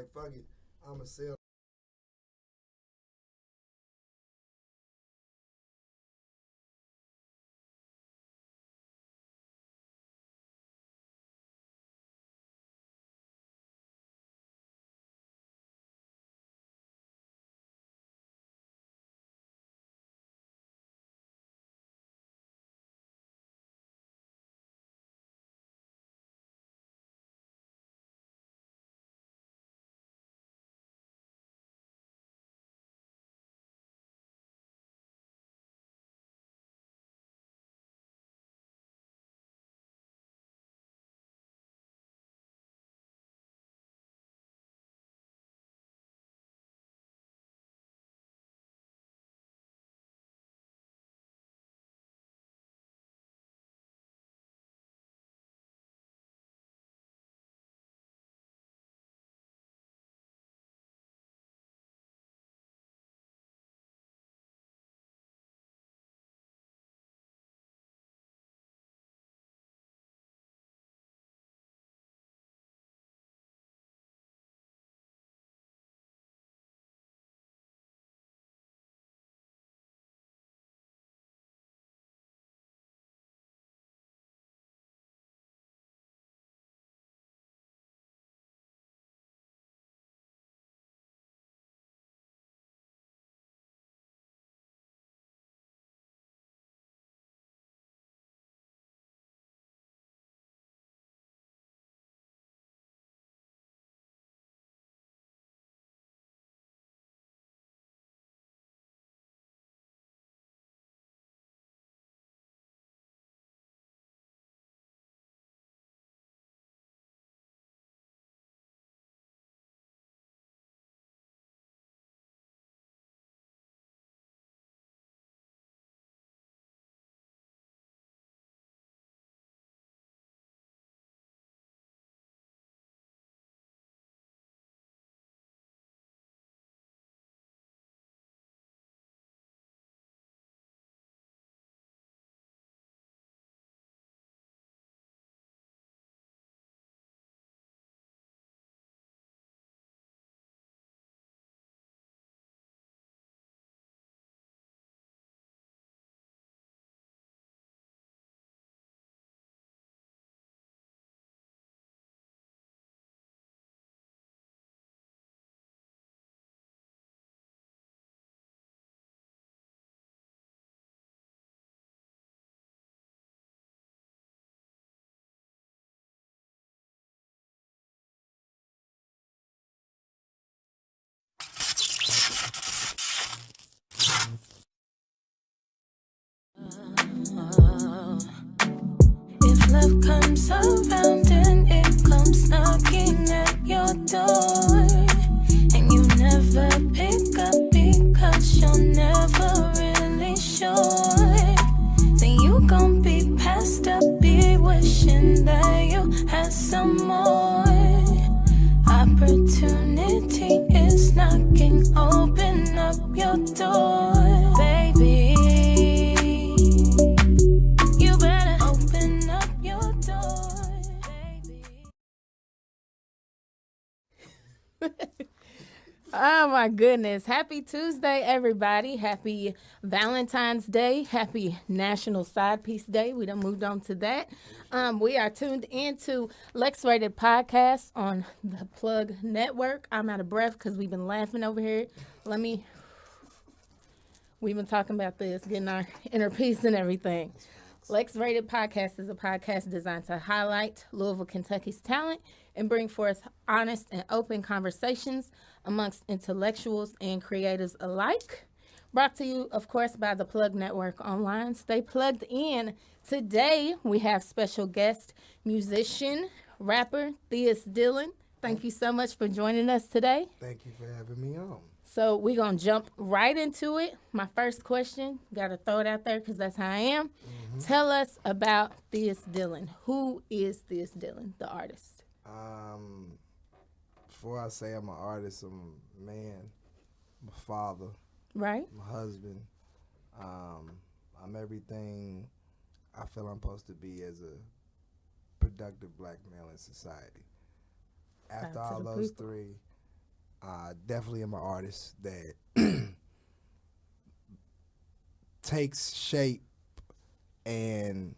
like, fuck it, I'ma sell. If love comes around and it comes knocking at your door, and you never pick up because you're never really sure, then you gon' be passed up, be wishing that you had some more. Opportunity is knocking, open up your door, baby. You better open up your door, baby. Oh my goodness. Happy Tuesday, everybody. Happy Valentine's Day. Happy National Side Piece Day. We done moved on to that. We are tuned into LeXrated podcast on the Plug Network. I'm out of breath because we've been laughing over here. We've been talking about this, getting our inner peace and everything. LeXrated podcast is a podcast designed to highlight Louisville, Kentucky's talent and bring forth honest and open conversations amongst intellectuals and creatives alike. Brought to you, of course, by the Plug Network Online. Stay plugged in. Today, we have special guest, musician, rapper, Theus Dillon. Thank you so much for joining us today. Thank you for having me on. So we're going to jump right into it. My first question, got to throw it out there because that's how I am. Mm-hmm. Tell us about Theus Dillon. Who is Theus Dillon, the artist? Before I say I'm an artist, I'm a man, I'm a father, right? I'm a husband. I'm everything I feel I'm supposed to be as a productive black male in society. After all those three, definitely am an artist that takes shape and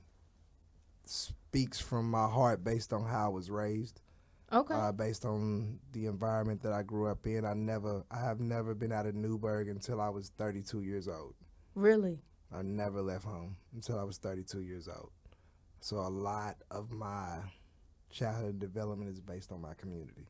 speaks from my heart based on how I was raised. Okay. Based on the environment that I grew up in. I have never been out of Newburgh until I was 32 years old. Really? I never left home until I was 32 years old. So a lot of my childhood development is based on my community.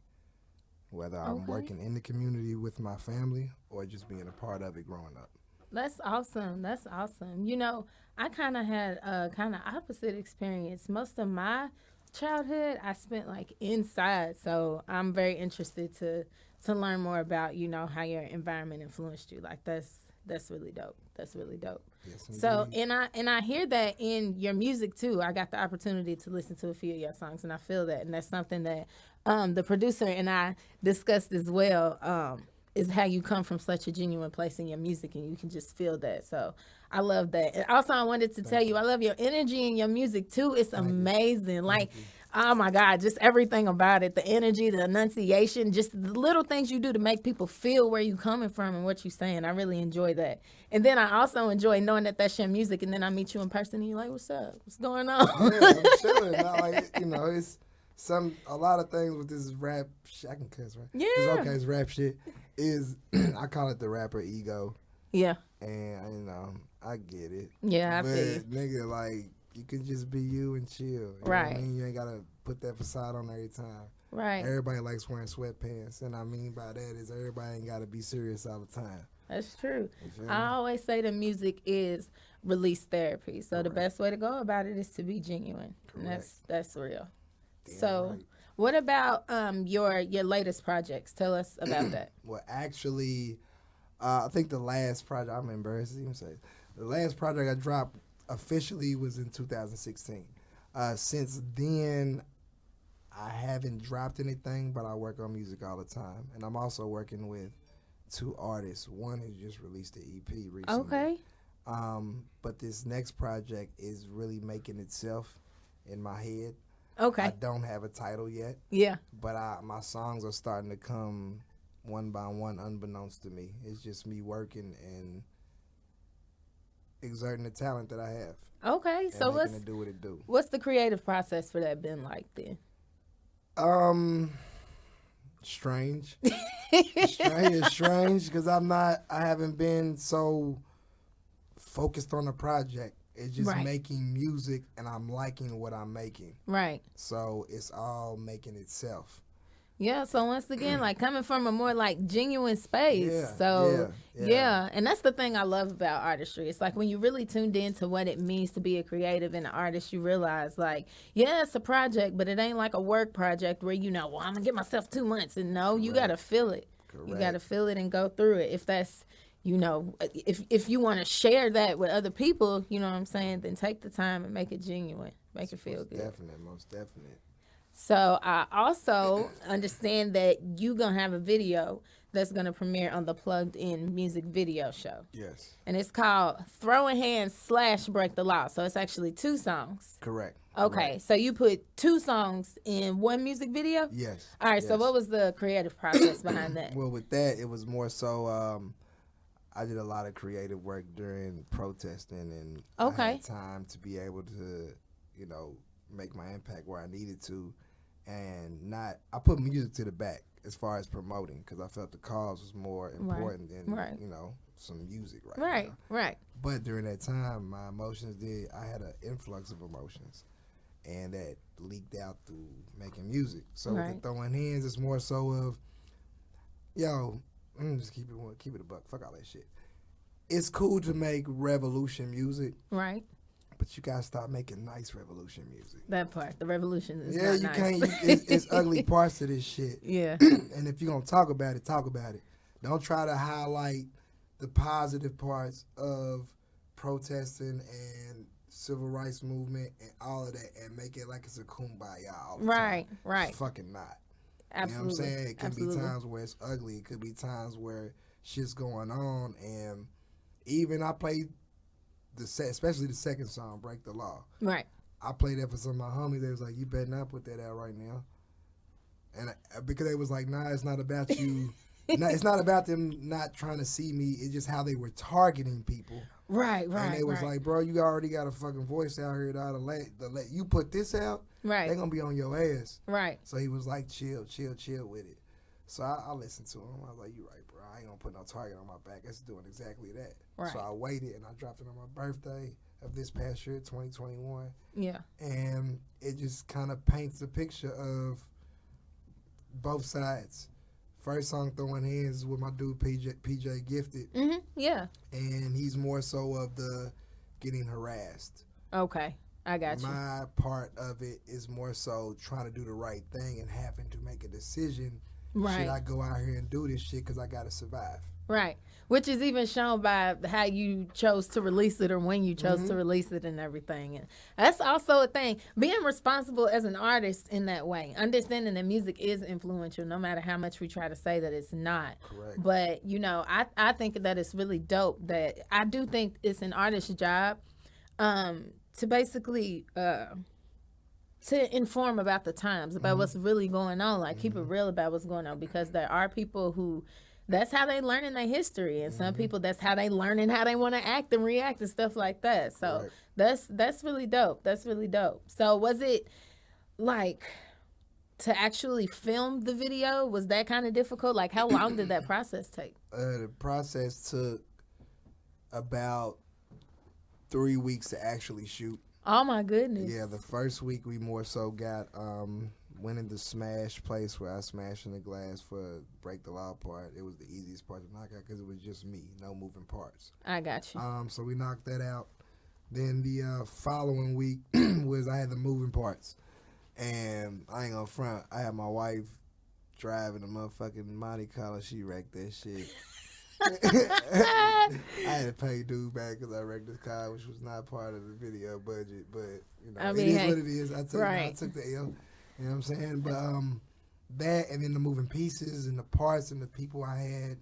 Whether I'm working in the community with my family or just being a part of it growing up. That's awesome. That's awesome. You know, I kind of had a kind of opposite experience. Most of my childhood I spent like inside, so I'm very interested to learn more about, you know, how your environment influenced you. Like that's really dope. That's really dope. Yes, So and I hear that in your music too. I got the opportunity to listen to a few of your songs, and I feel that, and that's something that the producer and I discussed as well. Is how you come from such a genuine place in your music, and you can just feel that. So I love that. And also, I wanted to tell you, I love your energy in your music too. It's amazing. Like, oh my God, just everything about it. The energy, the enunciation, just the little things you do to make people feel where you're coming from and what you're saying. I really enjoy that. And then I also enjoy knowing that that's your music, and then I meet you in person and you're like, what's up? What's going on? Yeah, I'm chilling. Like, you know, it's a lot of things with this rap shit. I can cuss, right? Yeah. It's rap shit is, I call it the rapper ego. Yeah. And, you know, I get it. Yeah, I but, feel you. nigga, like, you can just be you and chill. You know Right. what I mean? You ain't got to put that facade on every time. Right. Everybody likes wearing sweatpants. And I mean by that is everybody ain't got to be serious all the time. That's true. You feel me? I always say that music is release therapy. So the best way to go about it is to be genuine. And that's real. Damn So right. what about your latest projects? Tell us about that. Well, actually, I think the last project, I'm embarrassed to even say, the last project I dropped officially was in 2016. Since then, I haven't dropped anything, but I work on music all the time. And I'm also working with 2 artists. One has just released an EP recently. Okay. But this next project is really making itself in my head. Okay. I don't have a title yet. Yeah. But my songs are starting to come one by one, unbeknownst to me. It's just me working and exerting the talent that I have. Okay. And So making it do what it do. what's the creative process for that been like then? Strange. It's strange because I haven't been so focused on the project. It's just making music, and I'm liking what I'm making. Right. So it's all making itself. Yeah, so once again, like coming from a more like genuine space. Yeah, So yeah. and that's the thing I love about artistry. It's like when you really tuned into what it means to be a creative and an artist, you realize like, yeah, it's a project, but it ain't like a work project where well, I'm gonna give myself 2 months, and no, you gotta feel it. Correct. You gotta feel it and go through it. If that's if you want to share that with other people, you know what I'm saying, then take the time and make it genuine, make it feel good. Most definite. So I also understand that you gonna have a video that's gonna premiere on the Plugged In music video show. Yes. And it's called Throwing Hands / Break the Law. So it's actually 2 songs. Correct. Okay, Right. so you put 2 songs in one music video? Yes. All right, so yes. what was the creative process behind that? Well, with that, it was more so I did a lot of creative work during protesting, and I had time to be able to, make my impact where I needed to, and I put music to the back as far as promoting because I felt the cause was more important than, some music right now. Right. But during that time, my emotions I had an influx of emotions, and that leaked out through making music. So with the throwing hands, it's more so of, just keep it a buck. Fuck all that shit. It's cool to make revolution music. Right. But you gotta stop making nice revolution music. That part, the revolution is not nice. Can't. It's ugly parts to this shit. Yeah. And if you're gonna talk about it, talk about it. Don't try to highlight the positive parts of protesting and civil rights movement and all of that, and make it like it's a kumbaya all the time. Right. It's fucking not. Absolutely. You know what I'm saying? It can be times where it's ugly. It could be times where shit's going on, and even I played especially the second song, Break the Law. Right. I played that for some of my homies. They was like, you better not put that out right now. And because they was like, nah, it's not about you It's not about them not trying to see me. It's just how they were targeting people. Right. And they was like, bro, you already got a fucking voice out here to let you put this out. Right. They're going to be on your ass. Right. So he was like, chill with it. So I listened to him. I was like, you right, bro. I ain't going to put no target on my back. It's doing exactly that. Right. So I waited, and I dropped it on my birthday of this past year, 2021. Yeah. And it just kind of paints a picture of both sides. First song, Throwing Hands, is with my dude PJ Gifted. Mm-hmm. Yeah. And he's more so of the getting harassed. Okay. I got you. My part of it is more so trying to do the right thing and having to make a decision. Right. Should I go out here and do this shit because I got to survive? Right. Which is even shown by how you chose to release it or when you chose to release it and everything. And that's also a thing. Being responsible as an artist in that way. Understanding that music is influential no matter how much we try to say that it's not. Correct. But, you know, I think that it's really dope that I do think it's an artist's job to basically to inform about the times, about what's really going on. Like, keep it real about what's going on, because there are people who that's how they learn their history, and some people that's how they learn and how they want to act and react and stuff like that. So that's really dope. That's really dope. So was it like to actually film the video? Was that kind of difficult? Like, how long did that process take? The process took about 3 weeks to actually shoot. Oh my goodness. Yeah, the first week we more so got went in the smash place where I smashed in the glass for Break the Law part. It was the easiest part to knock out because it was just me, no moving parts. I got you. So we knocked that out. Then the following week was I had the moving parts, and I ain't gonna front. I had my wife driving a motherfucking Monte Carlo. She wrecked that shit. I had to pay dude back because I wrecked this car, which was not part of the video budget. But you know, I mean, it is what it is. I took the L. You know what I'm saying? But that, and then the moving pieces and the parts and the people I had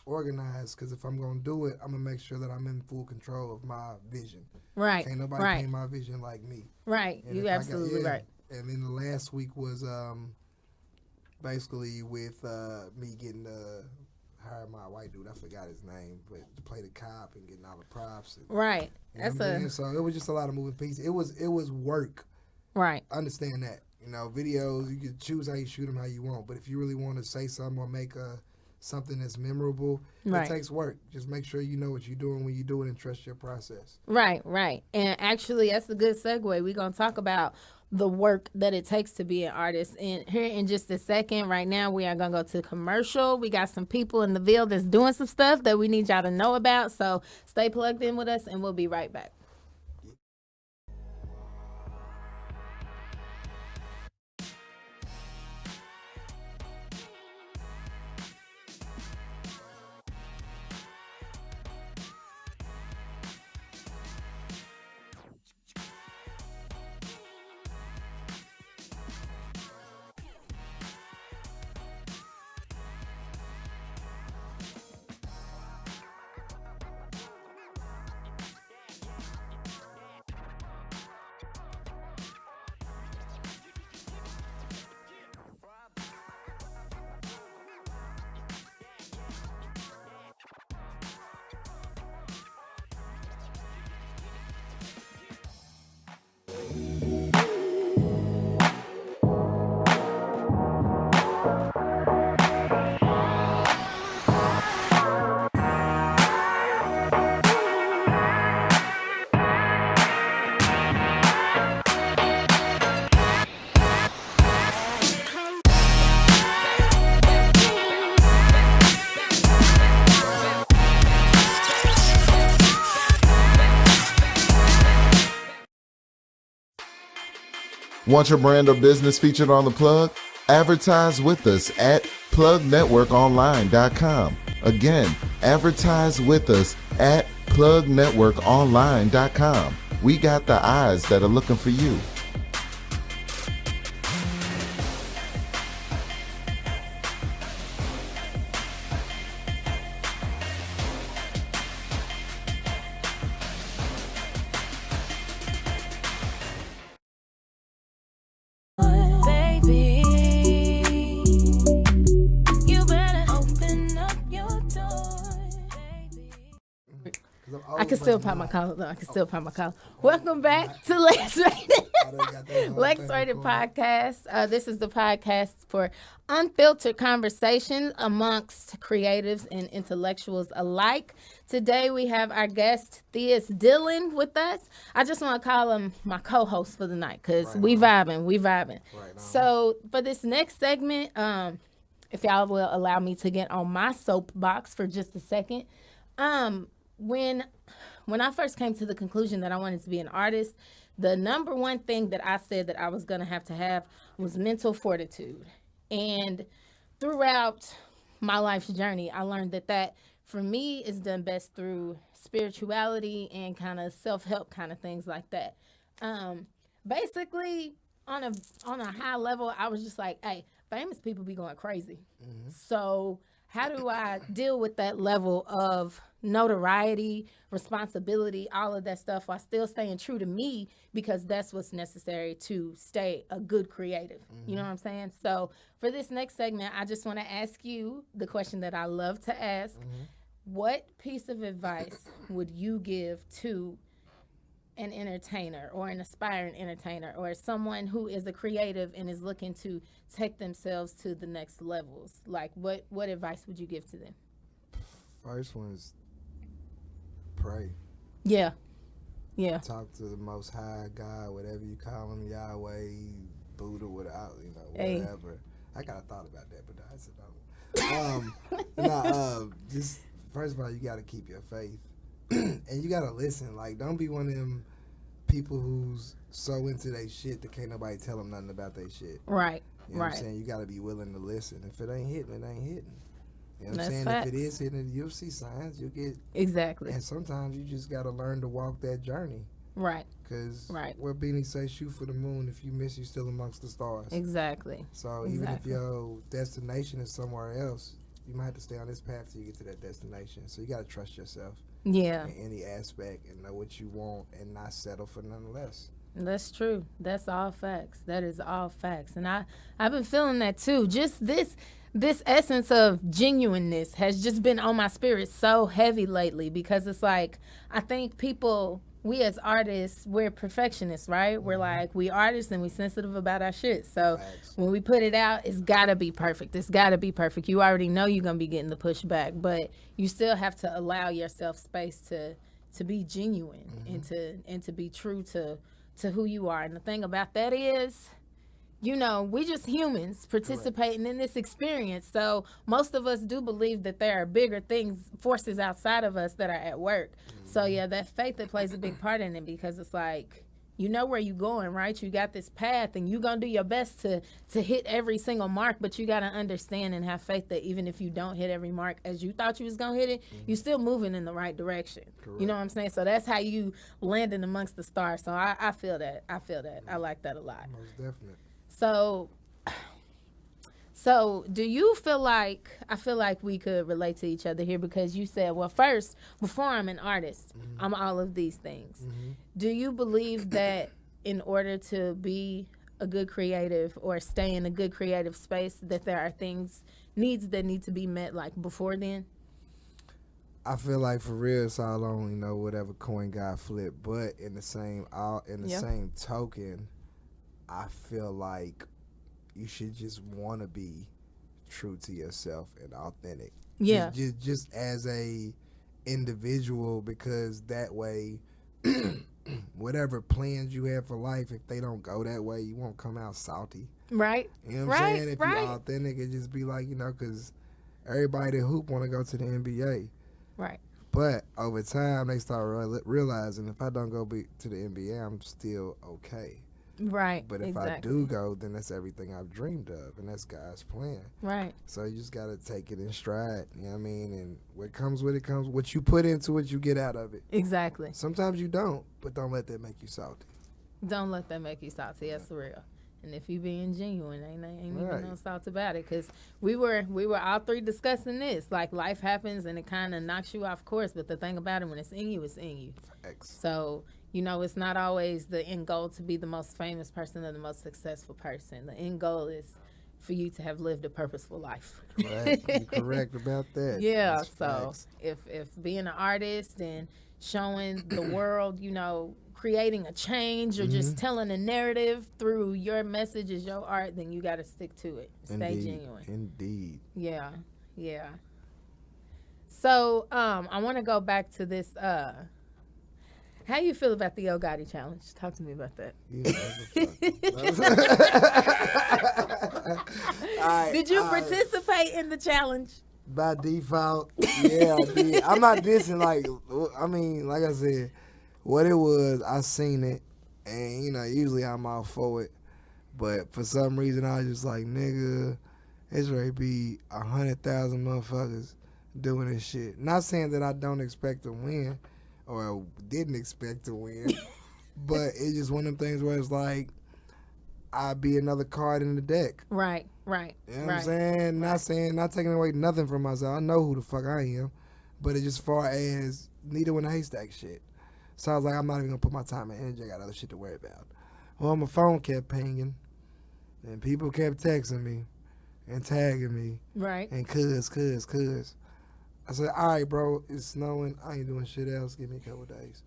organized. Because if I'm gonna do it, I'm gonna make sure that I'm in full control of my vision. Right. Can't nobody paint my vision like me. Right. And you absolutely right. And then the last week was basically with me getting hired my white dude. I forgot his name, but to play the cop and getting all the props. And, right. So it was just a lot of moving pieces. It was work. Right. Understand that. You know, videos, you can choose how you shoot them how you want, but if you really want to say something or make something that's memorable, it takes work. Just make sure you know what you're doing when you do it and trust your process. Right. And actually, that's a good segue. We're going to talk about the work that it takes to be an artist. And here in just a second, right now, we are going to go to commercial. We got some people in the Ville that's doing some stuff that we need y'all to know about. So stay plugged in with us, and we'll be right back. Want your brand or business featured on The Plug? Advertise with us at plugnetworkonline.com. Again, advertise with us at plugnetworkonline.com. We got the eyes that are looking for you. Baby, you better open can still pop my collar though. I can still pop my collar. Welcome back to LeXrated. LeXrated podcast. This is the podcast for unfiltered conversations amongst creatives and intellectuals alike. Today we have our guest Theus Dillon with us. I just want to call him my co-host for the night because we vibing. Right, so for this next segment, if y'all will allow me to get on my soapbox for just a second. When I first came to the conclusion that I wanted to be an artist, the number one thing that I said that I was going to have was mental fortitude. And throughout my life's journey, I learned that for me is done best through spirituality and kind of self-help kind of things like that. Basically, on a high level, I was just like, hey, famous people be going crazy. Mm-hmm. So how do I deal with that level of notoriety, responsibility, all of that stuff while still staying true to me, because that's what's necessary to stay a good creative. Mm-hmm. You know what I'm saying? So for this next segment, I just want to ask you the question that I love to ask. Mm-hmm. What piece of advice would you give to an entertainer or an aspiring entertainer or someone who is a creative and is looking to take themselves to the next levels? Like what advice would you give to them? First one is pray. Yeah. Talk to the Most High God, whatever you call him, Yahweh, Buddha, whatever. Hey. I kind of thought about that, but I said no. Just first of all, you got to keep your faith. And you gotta listen. Like, don't be one of them people who's so into their shit that can't nobody tell them nothing about their shit. Right. You know what I'm saying? You gotta be willing to listen. If it ain't hitting, it ain't hitting. You know what I'm saying? Facts. If it is hitting, you'll see signs. You'll get exactly. And sometimes you just gotta learn to walk that journey. Right. Because what Beanie say, shoot for the moon. If you miss, you still amongst the stars. Exactly. So even if your destination is somewhere else, you might have to stay on this path till you get to that destination. So you gotta trust yourself. Yeah. In any aspect, and know what you want and not settle for none less. That's true. That's all facts. That is all facts. And I've been feeling that too. Just this essence of genuineness has just been on my spirit so heavy lately, because it's like, I think we as artists, we're perfectionists, right? We're like, we artists and we sensitive about our shit. So when we put it out, it's gotta be perfect. It's gotta be perfect. You already know you're gonna be getting the pushback, but you still have to allow yourself space to be genuine and to be true to who you are. And the thing about that is, we just humans participating in this experience. So most of us do believe that there are bigger forces outside of us that are at work. So that faith that plays a big part in it, because it's like, where you're going, right? You got this path and you're going to do your best to hit every single mark, but you got to understand and have faith that even if you don't hit every mark as you thought you was going to hit it, you're still moving in the right direction. Correct. You know what I'm saying? So that's how you landing amongst the stars. So I feel that. I like that a lot. Most definitely. So do you feel like, I feel like we could relate to each other here, because you said, well, first, before I'm an artist, I'm all of these things. Do you believe that in order to be a good creative or stay in a good creative space, that there are needs that need to be met like before then? I feel like for real, it's all on, whatever coin got flipped. But in the same token, I feel like you should just want to be true to yourself and authentic. Yeah. Just as a individual, because that way, whatever plans you have for life, if they don't go that way, you won't come out salty. Right. You know what I'm saying? If you're authentic, it just be like, because everybody that hoop want to go to the NBA. Right. But over time, they start realizing if I don't go to the NBA, I'm still okay. Right. But if I do go, then that's everything I've dreamed of, and that's God's plan. Right. So you just got to take it in stride, you know what I mean? And what comes with it comes. What you put into it, you get out of it. Exactly. Sometimes you don't, but don't let that make you salty. Don't let that make you salty. That's real. And if you being genuine, ain't even no salt about it. Because we were all three discussing this. Like, life happens and it kind of knocks you off course. But the thing about it, when it's in you, it's in you. Facts. So, it's not always the end goal to be the most famous person or the most successful person. The end goal is for you to have lived a purposeful life. Right. You're correct about that. Yeah, That's so facts. if being an artist and showing the world, creating a change or just telling a narrative through your message is your art, then you got to stick to it. Stay genuine. Indeed. Yeah, yeah. So I want to go back to this. How you feel about the Yo Gotti challenge? Talk to me about that. You motherfucker. Did you participate in the challenge? By default, yeah, I did. I'm not dissing, like I said, what it was, I seen it, and, usually I'm all for it, but for some reason, I was just like, nigga, it's ready to be 100,000 motherfuckers doing this shit. Not saying that I don't expect to win, or didn't expect to win, but it's just one of them things where it's like, I'd be another card in the deck. Right. You know what I'm saying? Not taking away nothing from myself. I know who the fuck I am. But it's just far as needle in a haystack shit. So I was like, I'm not even going to put my time and energy. I got other shit to worry about. Well, my phone kept pinging. And people kept texting me and tagging me. Right. And cuz. I said, all right, bro, it's snowing. I ain't doing shit else. Give me a couple days.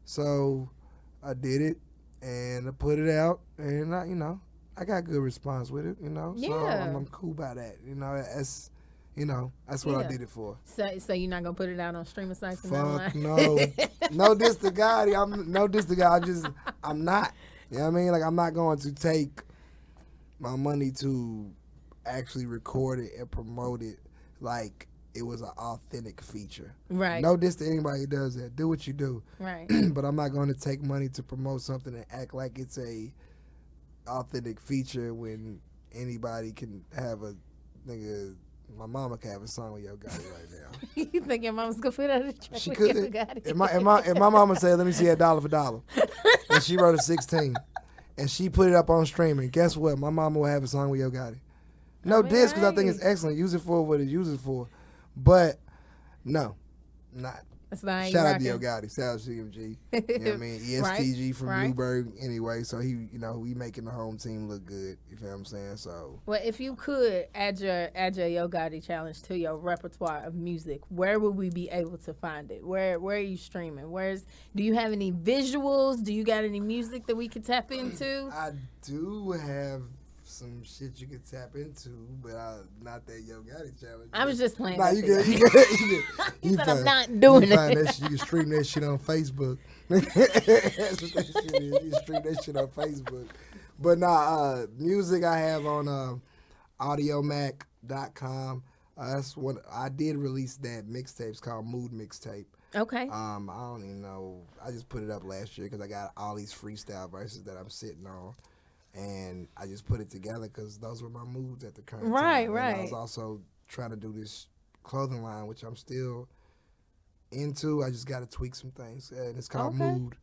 So I did it. And I put it out. And, I got good response with it, So Yeah. I'm cool by that. That's what I did it for. So you're not gonna put it out on streaming sites and Fuck online? no. No diss to God. I'm not. You know what I mean? Like, I'm not going to take my money to actually record it and promote it like it was an authentic feature. Right. No diss to anybody who does that. Do what you do. Right. But I'm not going to take money to promote something and act like it's a authentic feature when anybody can have a nigga. My mama can have a song with Yo Gotti right now. You think your mama's gonna put out a track She with could. Yo Gotti? If my mama said, "Let me see that dollar for dollar," and she wrote a 16, and she put it up on streaming, guess what? My mama will have a song with Yo Gotti. No diss, because I think it's excellent. Use it for what it uses for, but no, not. That's not Shout out to rocking. Yo Gotti. Shout out to CMG. You know what I mean? ESTG from Newburgh anyway, so we making the home team look good. You feel what I'm saying? So, Well, if you could add your Yo Gotti challenge to your repertoire of music, where would we be able to find it? Where are you streaming? Do you have any visuals? Do you got any music that we could tap into? I do have some shit you can tap into, but not that Yo Gotti challenge. I was just playing. Nah, with you it. good. He said I'm not doing you find it. that shit, you can stream that shit on Facebook. That's what that shit is. You can stream that shit on Facebook. But music I have on audiomac.com. That's what I did release that mixtape. It's called Mood Mixtape. Okay. I don't even know. I just put it up last year because I got all these freestyle verses that I'm sitting on. And I just put it together because those were my moods at the current time. Right. And I was also trying to do this clothing line, which I'm still into. I just got to tweak some things. And it's called Mood.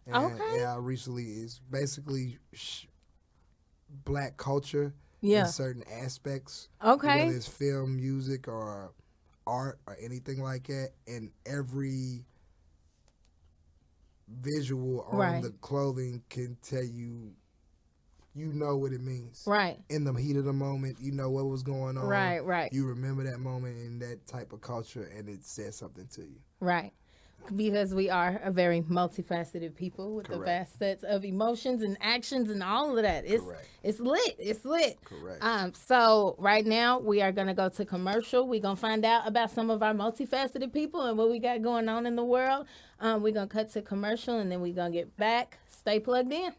And yeah, it's basically black culture in certain aspects. Okay. Whether it's film, music, or art, or anything like that. And every visual on the clothing can tell you. You know what it means. Right. In the heat of the moment, you know what was going on. Right. You remember that moment in that type of culture, and it says something to you. Right. Because we are a very multifaceted people with the vast sets of emotions and actions and all of that. It's lit. Correct. So right now we are gonna go to commercial. We're gonna find out about some of our multifaceted people and what we got going on in the world. We're gonna cut to commercial and then we're gonna get back. Stay plugged in.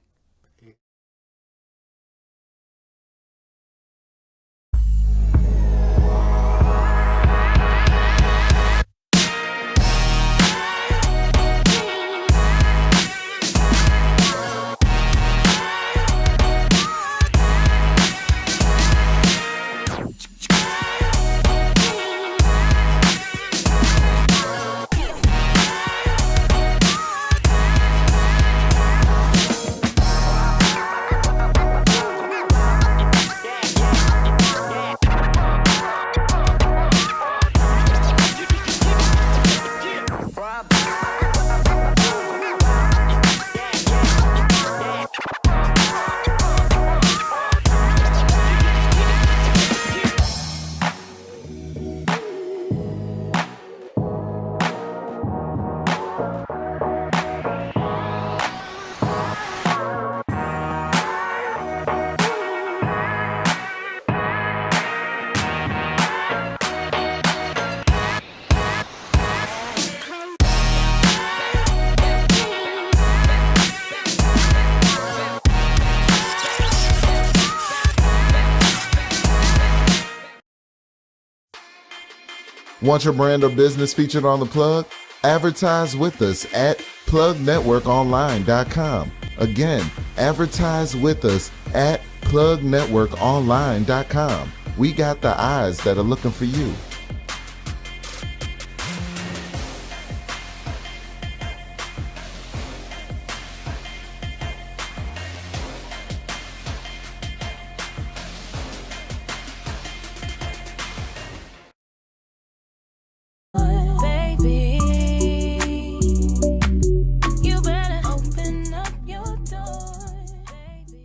Want your brand or business featured on the plug? Advertise with us at plugnetworkonline.com. Again, advertise with us at plugnetworkonline.com. We got the eyes that are looking for you. Baby, you better open up your door, baby.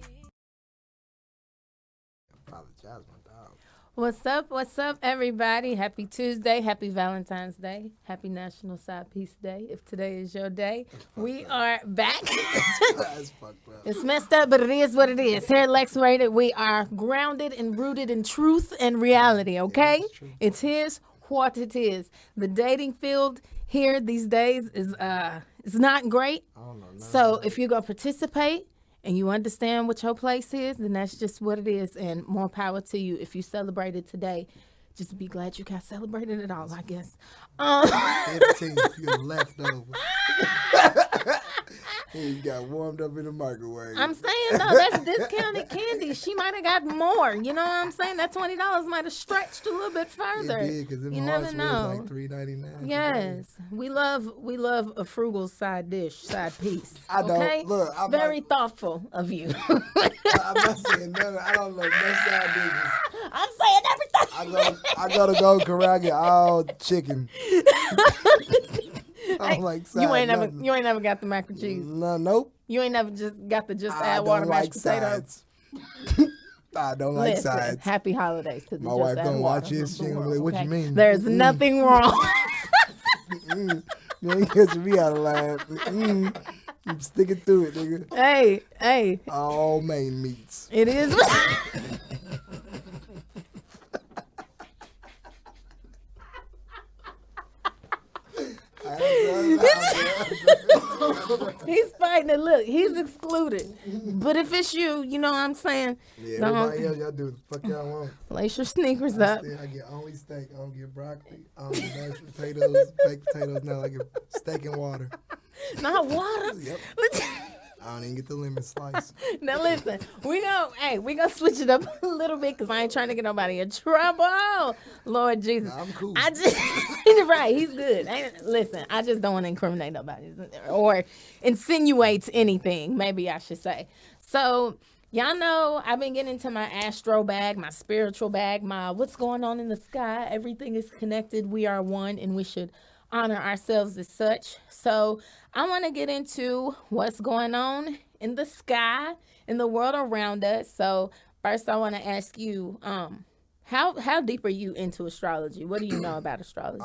Apologize, my dog. What's up, everybody? Happy Tuesday. Happy Valentine's Day. Happy National Side Piece Day. If today is your day, we are back. That's fucked up. It's messed up, but it is what it is. Here at LeXrated, we are grounded and rooted in truth and reality, okay? It is what it is. The dating field here these days is not great. So if you're going to participate and you understand what your place is, then that's just what it is. And more power to you. If you celebrated today, just be glad you got celebrated at all, I guess. 15, you're left over. You got warmed up in the microwave. I'm saying, though, that's discounted candy. She might have got more. You know what I'm saying? That $20 might have stretched a little bit further. It did, because You never know. like $3.99. Yes, we love a frugal side piece. I don't Okay, look. I'm very thoughtful of you. I'm not saying nothing. I don't know no side dishes. I'm saying everything. I go to Golden Corral, I get all chicken. I don't like side. You ain't nothing. never got the mac and cheese. No, nope. You ain't never just got the I add water don't mashed like potatoes. sides. I don't like Listen, sides. happy holidays to the My just wife add gonna water watch this. She gonna be like, world, "What you okay? mean?" There's nothing wrong. You ain't catching me out of line. I'm sticking to it, nigga. Hey, All main meats. it is. He's fighting it. Look, he's excluded. But if it's you, you know what I'm saying? Yeah, Don't everybody else, y'all do the fuck y'all want. lace your sneakers up. I get only steak. I don't get broccoli. I don't get mashed potatoes, baked potatoes. Now I get steak and water. Not water. Yep. I don't even get the lemon slice. Now listen, we gonna switch it up a little bit because I ain't trying to get nobody in trouble. Lord Jesus, Nah, I'm cool. I just right, he's good. Listen, I just don't want to incriminate nobody or insinuate anything. Maybe I should say. So y'all know I've been getting into my astro bag, my spiritual bag, my what's going on in the sky. Everything is connected. We are one, and we should honor ourselves as such. So I want to get into what's going on in the sky, in the world around us. So first I want to ask you, how deep are you into astrology? What do you know about astrology?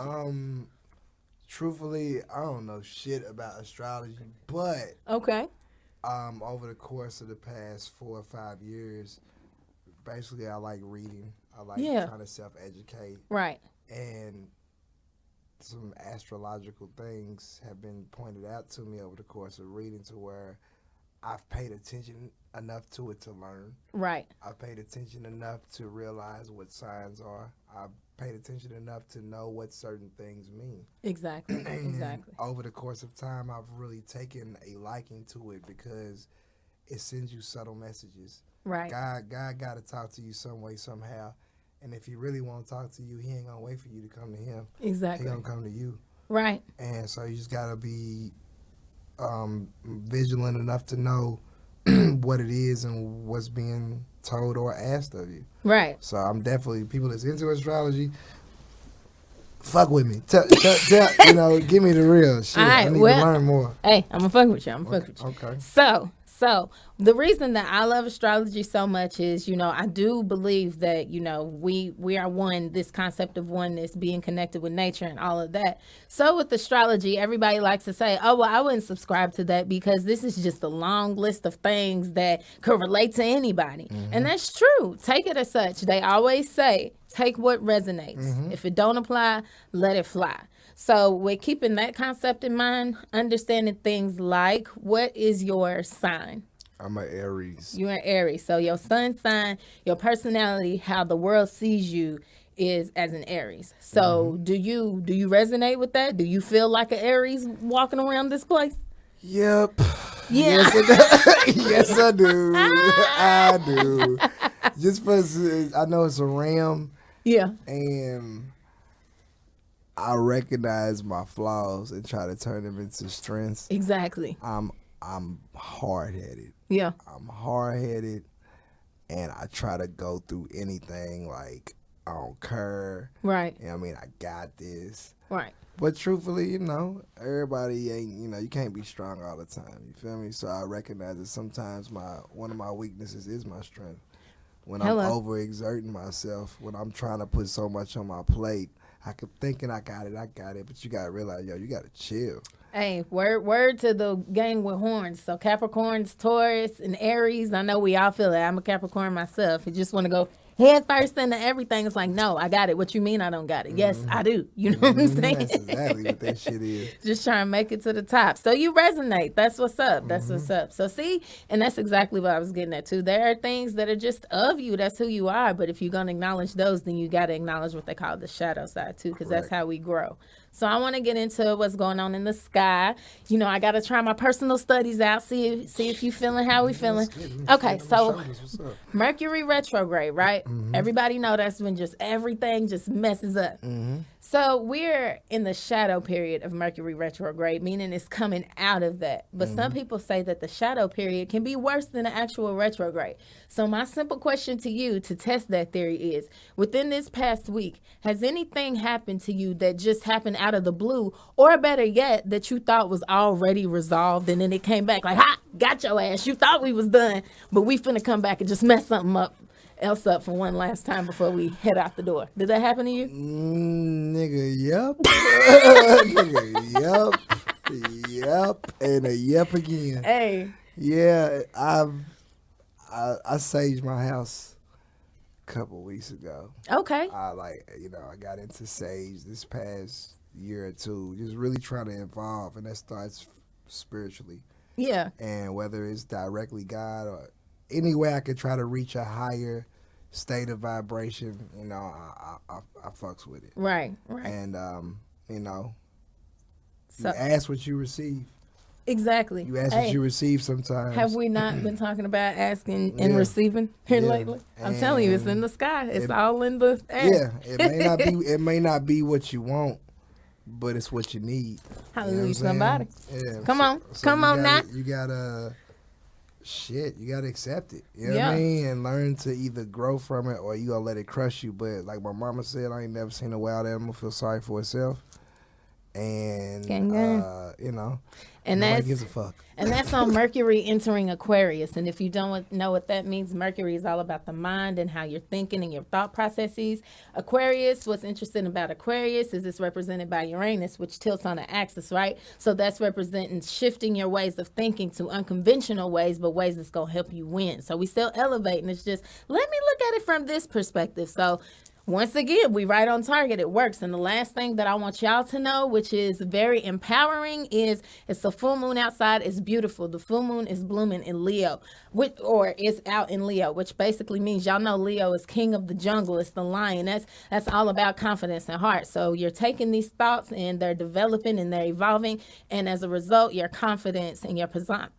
Truthfully, I don't know shit about astrology, but Okay. over the course of the past 4 or 5 years, basically I like reading. I like trying to self-educate. Right. And some astrological things have been pointed out to me over the course of reading to where I've paid attention enough to it to learn. Right. I've paid attention enough to realize what signs are. I've paid attention enough to know what certain things mean. Exactly. And Exactly. over the course of time, I've really taken a liking to it because it sends you subtle messages. Right. God got to talk to you some way, somehow. And if he really want to talk to you, he ain't going to wait for you to come to him. Exactly. He going to come to you. Right. And so you just got to be vigilant enough to know what it is and what's being told or asked of you. Right. So I'm definitely, people that's into astrology, fuck with me. Tell, give me the real shit. All right, I need well, to learn more. Hey, I'm gonna fuck with you. Fuck with you. Okay. So the reason that I love astrology so much is, I do believe that, we are one, this concept of oneness, being connected with nature and all of that. So with astrology, everybody likes to say, oh, well, I wouldn't subscribe to that because this is just a long list of things that could relate to anybody. Mm-hmm. And that's true. Take it as such. They always say, take what resonates. Mm-hmm. If it don't apply, let it fly. So we're keeping that concept in mind, understanding things like, what is your sign? I'm an Aries. You're an Aries. So your sun sign, your personality, how the world sees you is as an Aries. So do you resonate with that? Do you feel like an Aries walking around this place? Yep. Yeah. Yes, I do. I do. Just for I know it's a ram. Yeah. And I recognize my flaws and try to turn them into strengths. Exactly. I'm hard headed. Yeah. I'm hard headed, and I try to go through anything like I don't care. Right. You know what I mean? I got this. Right. But truthfully, everybody ain't, you can't be strong all the time. You feel me? So I recognize that sometimes one of my weaknesses is my strength. When I'm overexerting myself, when I'm trying to put so much on my plate, I keep thinking I got it, but you gotta realize, you gotta chill. Hey, word to the gang with horns. So Capricorns, Taurus, and Aries. I know we all feel that. I'm a Capricorn myself. I just want to go head first into everything. It's like, no, I got it. What you mean I don't got it? Yes, I do. You know what I'm saying? That's exactly what that shit is. Just trying to make it to the top. So you resonate. That's what's up. That's what's up. So see, and that's exactly what I was getting at too. There are things that are just of you. That's who you are. But if you're going to acknowledge those, then you got to acknowledge what they call the shadow side too, because that's how we grow. So I want to get into what's going on in the sky. I got to try my personal studies out, see if you feeling how we feeling. Okay, so Mercury retrograde, right? Everybody know that's when just everything just messes up. So we're in the shadow period of Mercury retrograde, meaning it's coming out of that. But some people say that the shadow period can be worse than the actual retrograde. So my simple question to you to test that theory is, within this past week, has anything happened to you that just happened out of the blue, or better yet, that you thought was already resolved and then it came back like, ha, got your ass. You thought we was done, but we finna come back and just mess something else up for one last time before we head out the door. Did that happen to you? Nigga, yep. Nigga, yep, and a yep again. Hey. Yeah, I saged my house a couple weeks ago. Okay. I got into sage this past year or two, just really trying to evolve, and that starts spiritually. Yeah. And whether it's directly God or any way I could try to reach a higher state of vibration, I fucks with it. Right. And, you So, ask what you receive. Exactly. You ask what you receive sometimes. Have we not been talking about asking and receiving here lately? I'm telling you, it's in the sky. It's all in the air. Yeah, it may not be what you want, but it's what you need. Hallelujah, somebody. Yeah. Come on now. You gotta accept it. You know what I mean? And learn to either grow from it or you gonna let it crush you. But like my mama said, I ain't never seen a wild animal feel sorry for itself. And and nobody gives a fuck. And that's on Mercury entering Aquarius. And if you don't know what that means, Mercury is all about the mind and how you're thinking and your thought processes. Aquarius, what's interesting about Aquarius is it's represented by Uranus, which tilts on the axis, right? So that's representing shifting your ways of thinking to unconventional ways, but ways that's going to help you win. So we still elevate, and it's just, let me look at it from this perspective. So once again, we right on target. It works. And the last thing that I want y'all to know, which is very empowering, is it's a full moon outside. It's beautiful. The full moon is blooming in Leo, or it's out in Leo, which basically means y'all know Leo is king of the jungle. It's the lion. That's all about confidence and heart. So you're taking these thoughts and they're developing and they're evolving. And as a result, your confidence and your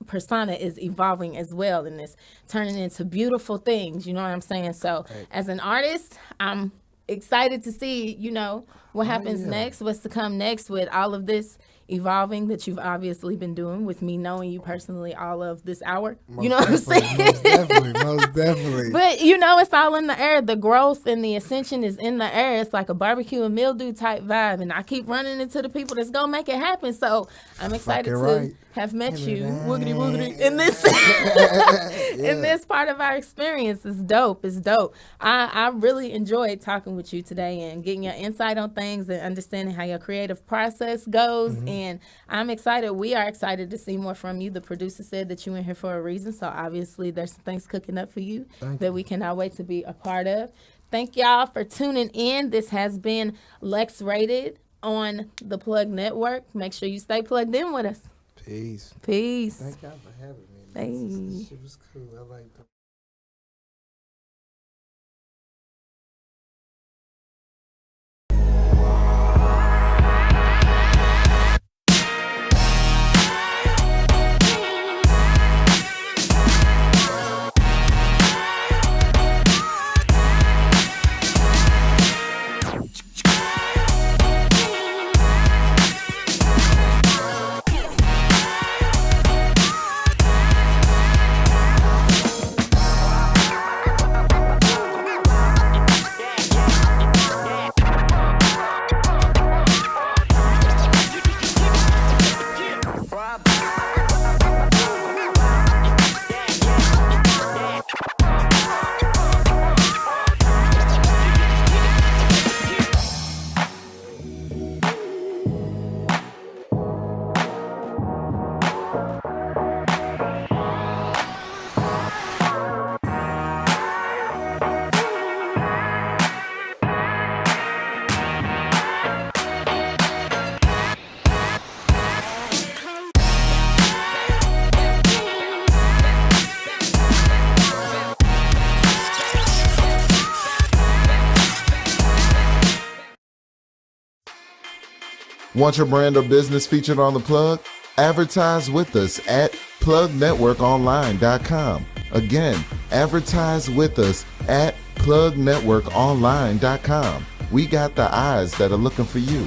persona is evolving as well. And it's turning into beautiful things. You know what I'm saying? So as an artist, I'm excited to see, what happens next, what's to come next with all of this evolving that you've obviously been doing with me knowing you personally all of this hour. Most what I'm saying? Most definitely. But it's all in the air. The growth and the ascension is in the air. It's like a barbecue and mildew type vibe. And I keep running into the people that's going to make it happen. So I'm excited to have met you, woogity woogity, in this in this part of our experience. It's dope. I really enjoyed talking with you today and getting your insight on things and understanding how your creative process goes. And I'm excited. We are excited to see more from you. The producer said that you were here for a reason. So obviously there's some things cooking up for you that we cannot wait to be a part of. Thank y'all for tuning in. This has been LeXrated on the Plug Network. Make sure you stay plugged in with us. Peace. Thank y'all for having me. This shit was cool. I like that. Want your brand or business featured on The Plug? Advertise with us at plugnetworkonline.com. Again, advertise with us at plugnetworkonline.com. We got the eyes that are looking for you.